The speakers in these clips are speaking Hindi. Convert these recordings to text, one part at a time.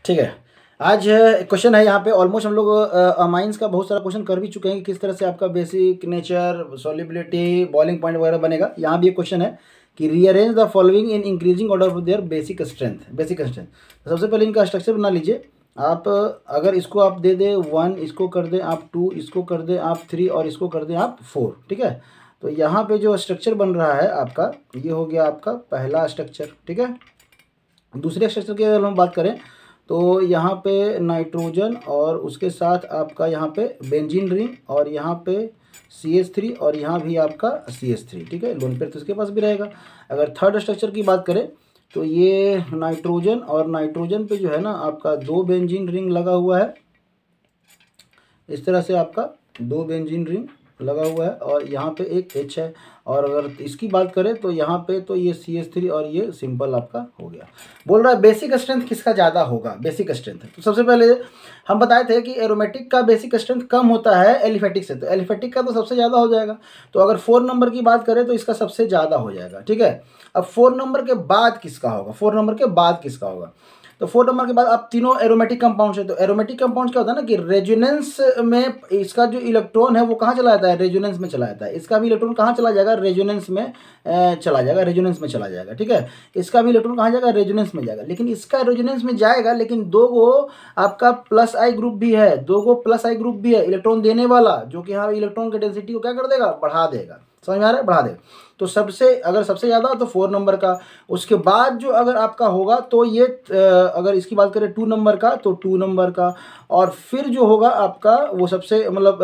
ठीक है। आज क्वेश्चन है यहाँ पे ऑलमोस्ट हम लोग अमाइंस का बहुत सारा क्वेश्चन कर भी चुके हैं कि किस तरह से आपका basic nature, solubility, boiling point वगैरह बनेगा। यहाँ भी एक क्वेश्चन है कि rearrange the following in increasing order of their basic strength. तो सबसे पहले इनका स्ट्रक्चर बना लीजिए आप। अगर इसको आप दे दें 1, इसको कर दें आप 2, इसको कर दें आप 3 और इसको कर दें आप 4। ठीक है, तो यहाँ पे जो स्ट्रक्चर बन रहा है आपका, ये हो गया आपका पहला स्ट्रक्चर। ठीक है, दूसरे स्ट्रक्चर की अगर हम बात करें तो यहाँ पे नाइट्रोजन और उसके साथ आपका यहाँ पे बेंजीन रिंग और यहाँ पे CH3 और यहाँ भी आपका CH3। ठीक है, लोन पेयर तो इसके पास भी रहेगा। अगर थर्ड स्ट्रक्चर की बात करें तो ये नाइट्रोजन और नाइट्रोजन पे जो है ना आपका 2 बेंजीन रिंग लगा हुआ है। इस तरह से आपका 2 बेंजीन रिंग लगा हुआ है और यहाँ पे एक H है। और अगर इसकी बात करें तो यहाँ पे तो ये CH3 और ये सिंपल आपका हो गया। बोल रहा है बेसिक स्ट्रेंथ किसका ज़्यादा होगा, बेसिक स्ट्रेंथ। तो सबसे पहले हम बताए थे कि एरोमेटिक का बेसिक स्ट्रेंथ कम होता है एलिफेटिक से, तो एलिफेटिक का तो सबसे ज़्यादा हो जाएगा। तो अगर 4 नंबर की बात करें तो इसका सबसे ज़्यादा हो जाएगा। ठीक है, अब 4 नंबर के बाद किसका होगा, 4 नंबर के बाद किसका होगा, तो 4 नंबर के बाद आप तीनों एरोमेटिक कंपाउंड्स है। तो एरोमेटिक कंपाउंड्स क्या होता है ना कि रेजोनेंस में इसका जो इलेक्ट्रॉन है वो कहाँ चला जाता है, रेजोनेंस में चला जाता है। इसका भी इलेक्ट्रॉन कहाँ चला जाएगा, रेजोनेंस में चला जाएगा, रेजोनेंस में चला जाएगा। ठीक है, इसका भी इलेक्ट्रॉन कहाँ जाएगा, रेजोनेंस में जाएगा। लेकिन इसका रेजोनेंस में जाएगा, लेकिन 2 गो आपका प्लस आई ग्रुप भी है, 2 गो प्लस आई ग्रुप भी है इलेक्ट्रॉन देने वाला, जो कि यहाँ इलेक्ट्रॉन की डेंसिटी को क्या कर देगा, बढ़ा देगा। समझ में आ रहा है, बढ़ा देगा। तो अगर सबसे ज़्यादा तो 4 नंबर का। उसके बाद जो अगर आपका होगा तो ये अगर इसकी बात करें 2 नंबर का तो 2 नंबर का। और फिर जो होगा आपका वो सबसे मतलब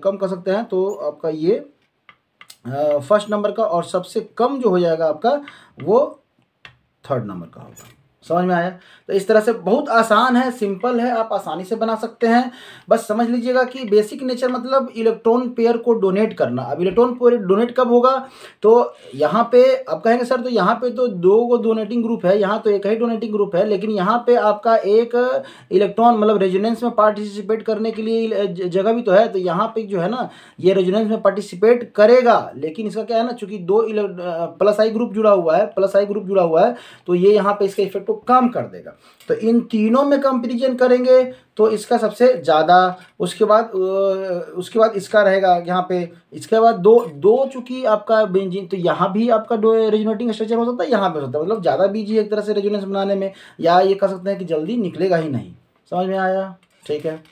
कम कर सकते हैं तो आपका ये फर्स्ट नंबर का। और सबसे कम जो हो जाएगा आपका वो 3rd नंबर का होगा। समझ में आया। तो इस तरह से बहुत आसान है, सिंपल है, आप आसानी से बना सकते हैं। बस समझ लीजिएगा कि बेसिक नेचर मतलब इलेक्ट्रॉन पेयर को डोनेट करना। अब इलेक्ट्रॉन पेयर डोनेट कब होगा, तो यहाँ पे आप कहेंगे सर तो यहाँ पे तो 2 गो डोनेटिंग ग्रुप है, यहाँ तो एक ही डोनेटिंग ग्रुप है, लेकिन यहाँ पे आपका एक इलेक्ट्रॉन मतलब रेजोनेंस में पार्टिसिपेट करने के लिए जगह भी तो है। तो यहाँ पे जो है ना ये रेजोनेंस में पार्टिसिपेट करेगा, लेकिन इसका क्या है ना, चूंकि 2 प्लस आई ग्रुप जुड़ा हुआ है, तो ये यहाँ पे इसके इफेक्ट को कम कर देगा। तो इन तीनों में कंपैरिजन करेंगे तो इसका सबसे ज़्यादा। उसके बाद इसका रहेगा यहाँ पे। इसके बाद दो चूंकि आपका बेंजीन, तो यहाँ भी आपका रेजोनेटिंग स्ट्रक्चर हो सकता है, यहाँ पे हो सकता है। मतलब ज़्यादा बीजी एक तरह से रेजोनेंस बनाने में, या ये कह सकते हैं कि जल्दी निकलेगा ही नहीं। समझ में आया, ठीक है।